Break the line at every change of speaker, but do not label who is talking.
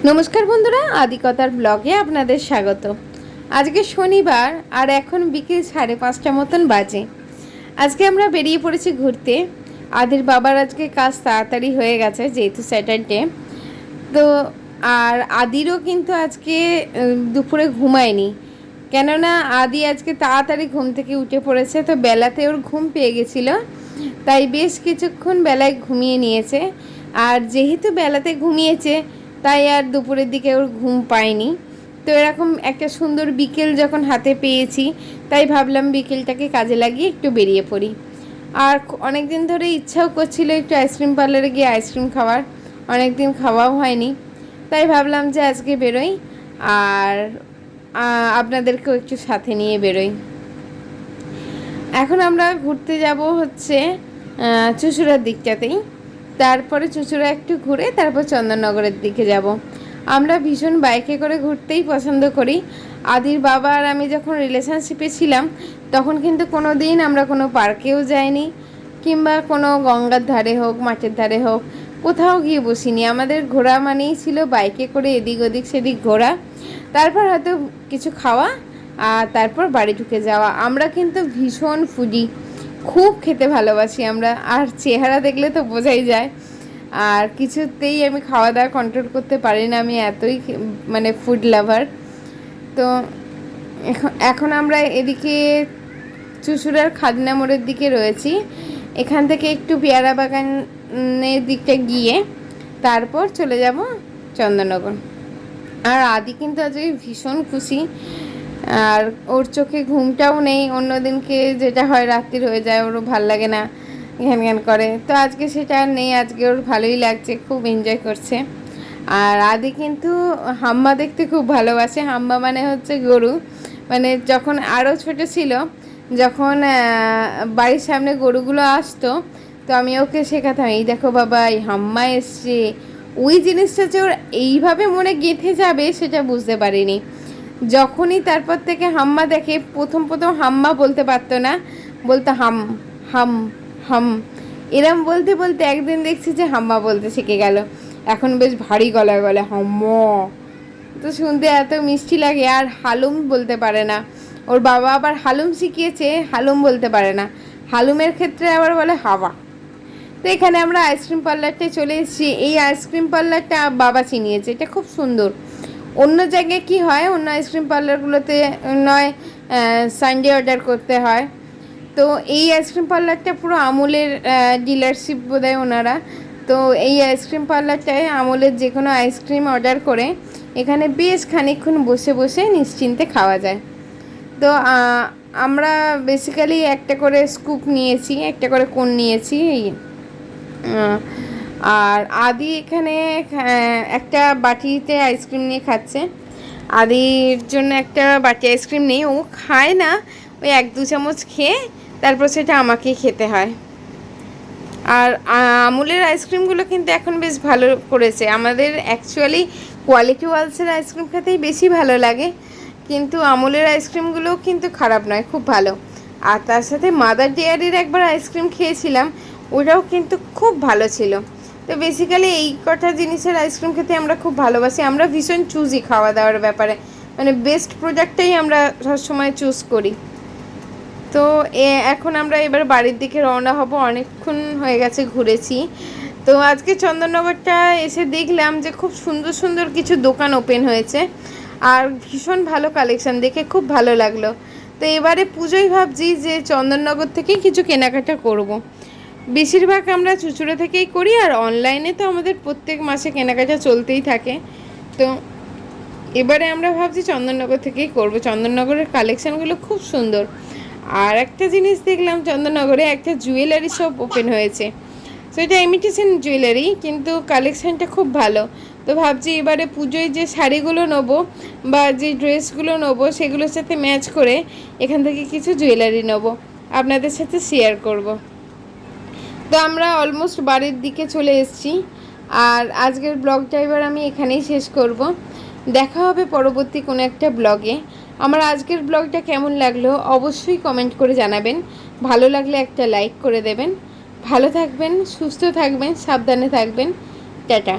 নমস্কার বন্ধুরা, আদিকতার ব্লগে আপনাদের স্বাগত। আজকে শনিবার আর এখন বিকেল 5:30 মতন বাজে। আজকে আমরা বেরিয়ে পড়েছি ঘুরতে। আদির বাবার আজকে কাজ তাড়াতাড়ি হয়ে গেছে যেহেতু স্যাটারডে। তো আর আদিরও কিন্তু আজকে দুপুরে ঘুমায়নি, কেননা আদি আজকে তাড়াতাড়ি ঘুম থেকে উঠে পড়েছে। তো বেলাতে ওর ঘুম পেয়ে গেছিলো, তাই বেশ কিছুক্ষণ বেলায় ঘুমিয়ে নিয়েছে। আর যেহেতু বেলাতে ঘুমিয়েছে তাই আর দুপুরের দিকে ওর ঘুম পায়নি। তো এরকম একটা সুন্দর বিকেল যখন হাতে পেয়েছি, তাই ভাবলাম বিকেলটাকে কাজে লাগিয়ে একটু বেরিয়ে পড়ি। আর অনেক দিন ধরে ইচ্ছাও করছিল একটু আইসক্রিম পার্লারে গিয়ে আইসক্রিম খাওয়ার, অনেক দিন খাওয়াও হয়নি। তাই ভাবলাম যে আজকে বেরোই আর আপনাদেরকেও একটু সাথে নিয়ে বেরোই। এখন আমরা ঘুরতে যাব হচ্ছে চুঁচুড়ার দিকটাতেই। তারপরে চুঁচুড়া একটু ঘুরে তারপর চন্দননগরের দিকে যাব। আমরা ভীষণ বাইকে করে ঘুরতেই পছন্দ করি। আদির বাবা আর আমি যখন রিলেশনশিপে ছিলাম তখন কিন্তু কোনো দিন আমরা কোনো পার্কেও যাইনি, কিংবা কোনো গঙ্গার ধারে হোক মাঠের ধারে হোক কোথাও গিয়ে বসিনি। আমাদের ঘোরা মানেই ছিল বাইকে করে এদিক ওদিক সেদিক ঘোরা, তারপর হয়তো কিছু খাওয়া আর তারপর বাড়ি ঢুকে যাওয়া। আমরা কিন্তু ভীষণ ফুডি, খুব খেতে ভালোবাসি আমরা। আর চেহারা দেখলে তো বোঝাই যায়। আর কিছুতেই আমি খাওয়া দাওয়া কন্ট্রোল করতে পারি না, আমি এতই মানে ফুড লাভার। তো এখন আমরা এদিকে চুঁচুড়ার খাজনা মোড়ের দিকে রয়েছি। এখান থেকে একটু পেয়ারা বাগানের দিকটা গিয়ে তারপর চলে যাব চন্দননগর। আর আদি কিন্তু আজকে ভীষণ খুশি, আর ওর চোখে ঘুমটাও নেই। অন্য দিনকে যেটা হয় রাত্রির হয়ে যায়, ওরও ভাল লাগে না, ঘ্যান ঘ্যান করে। তো আজকে সেটা আর নেই, আজকে ওর ভালোই লাগছে, খুব এনজয় করছে। আর আদি কিন্তু হাম্মা দেখতে খুব ভালোবাসে। হাম্মা মানে হচ্ছে গরু। মানে যখন আরও ছোট ছিল, যখন বাড়ির সামনে গরুগুলো আসতো, তো আমি ওকে শেখাতাম, এই দেখো বাবা এই হাম্মা এসছে। ওই জিনিসটা যে ওর এইভাবে মনে গেঁথে যাবে সেটা বুঝতে পারিনি। যখনই তারপর থেকে হাম্মা দেখে, প্রথম হাম্মা বলতে পারতো না, বলতো হাম হাম হাম। এরম বলতে বলতে একদিন দেখছি যে হাম্মা বলতে শিখে গেল। এখন বেশ ভারী গলায় বলে হাম্ম। তো শুনতে এত মিষ্টি লাগে। আর হালুম বলতে পারে না, ওর বাবা আবার হালুম শিখিয়েছে, হালুম বলতে পারে না। হালুমের ক্ষেত্রে আবার বলে হাওয়া। তো এখানে আমরা আইসক্রিম পার্লারটায় চলে এসেছি। এই আইসক্রিম পার্লারটা বাবা চিনিয়েছে, এটা খুব সুন্দর। অন্য জায়গায় কি হয়, অন্য আইসক্রিম পার্লারগুলোতে নয় সানডে অর্ডার করতে হয়। তো এই আইসক্রিম পার্লারটা পুরো আমুলের ডিলারশিপ বোধহয় ওনারা। তো এই আইসক্রিম পার্লারটায় আমুলের যে কোনো আইসক্রিম অর্ডার করে এখানে বেশ খানিকক্ষণ বসে বসে নিশ্চিন্তে খাওয়া যায়। তো আমরা বেসিক্যালি একটা করে স্কুপ নিয়েছি, একটা করে কোন নিয়েছি। আর আদি এখানে একটা বাটিতে আইসক্রিম নিয়ে খাচ্ছে। আদির জন্য একটা বাটি আইসক্রিম নেই, ও খায় না, ওই 1-2 চামচ খেয়ে তারপর সেটা আমাকেই খেতে হয়। আর আমুলের আইসক্রিমগুলো কিন্তু এখন বেশ ভালো করেছে। আমাদের অ্যাকচুয়ালি কোয়ালিটি ওয়ালসের আইসক্রিম খেতেই বেশি ভালো লাগে, কিন্তু আমুলের আইসক্রিমগুলোও কিন্তু খারাপ নয়, খুব ভালো। আর তার সাথে মাদার ডেয়ারির একবার আইসক্রিম খেয়েছিলাম, ওটাও কিন্তু খুব ভালো ছিল। তো বেসিক্যালি এই কটা জিনিসের আইসক্রিম খেতে আমরা খুব ভালোবাসি। আমরা ভীষণ চুজি খাওয়া দাওয়ার ব্যাপারে, মানে বেস্ট প্রোডাক্টটাই আমরা সবসময় চুজ করি। তো এখন আমরা এবার বাড়ির দিকে রওনা হব, অনেকক্ষণ হয়ে গেছে ঘুরেছি। তো আজকে চন্দননগরটা এসে দেখলাম যে খুব সুন্দর সুন্দর কিছু দোকান ওপেন হয়েছে, আর ভীষণ ভালো কালেকশান, দেখে খুব ভালো লাগলো। তো এবারে পুজোয় ভাবছি যে চন্দননগর থেকেই কিছু কেনাকাটা করব। বেশিরভাগ আমরা চুঁচুড়া থেকেই করি, আর অনলাইনে তো আমাদের প্রত্যেক মাসে কেনাকাটা চলতেই থাকে। তো এবারে আমরা ভাবছি চন্দননগর থেকেই করব। চন্দননগরের কালেকশানগুলো খুব সুন্দর। আর একটা জিনিস দেখলাম, চন্দননগরে একটা জুয়েলারি শপ ওপেন হয়েছে। সো এটা ইমিটেশন জুয়েলারি, কিন্তু কালেকশানটা খুব ভালো। তো ভাবছি এবারে পুজোয় যে শাড়িগুলো নেবো বা যে ড্রেসগুলো নেবো সেগুলোর সাথে ম্যাচ করে এখান থেকে কিছু জুয়েলারি নেবো, আপনাদের সাথে শেয়ার করব। তো আমরা অলমোস্ট বাড়ির দিকে চলে এসেছি। আর আজকের ব্লগটা এবার আমি এখানেই শেষ করব। দেখা হবে পরবর্তী কোনো একটা ব্লগে। আমার আজকের ব্লগটা কেমন লাগলো অবশ্যই কমেন্ট করে জানাবেন। ভালো লাগলে একটা লাইক করে দেবেন। ভালো থাকবেন, সুস্থ থাকবেন, সাবধানে থাকবেন। টাটা।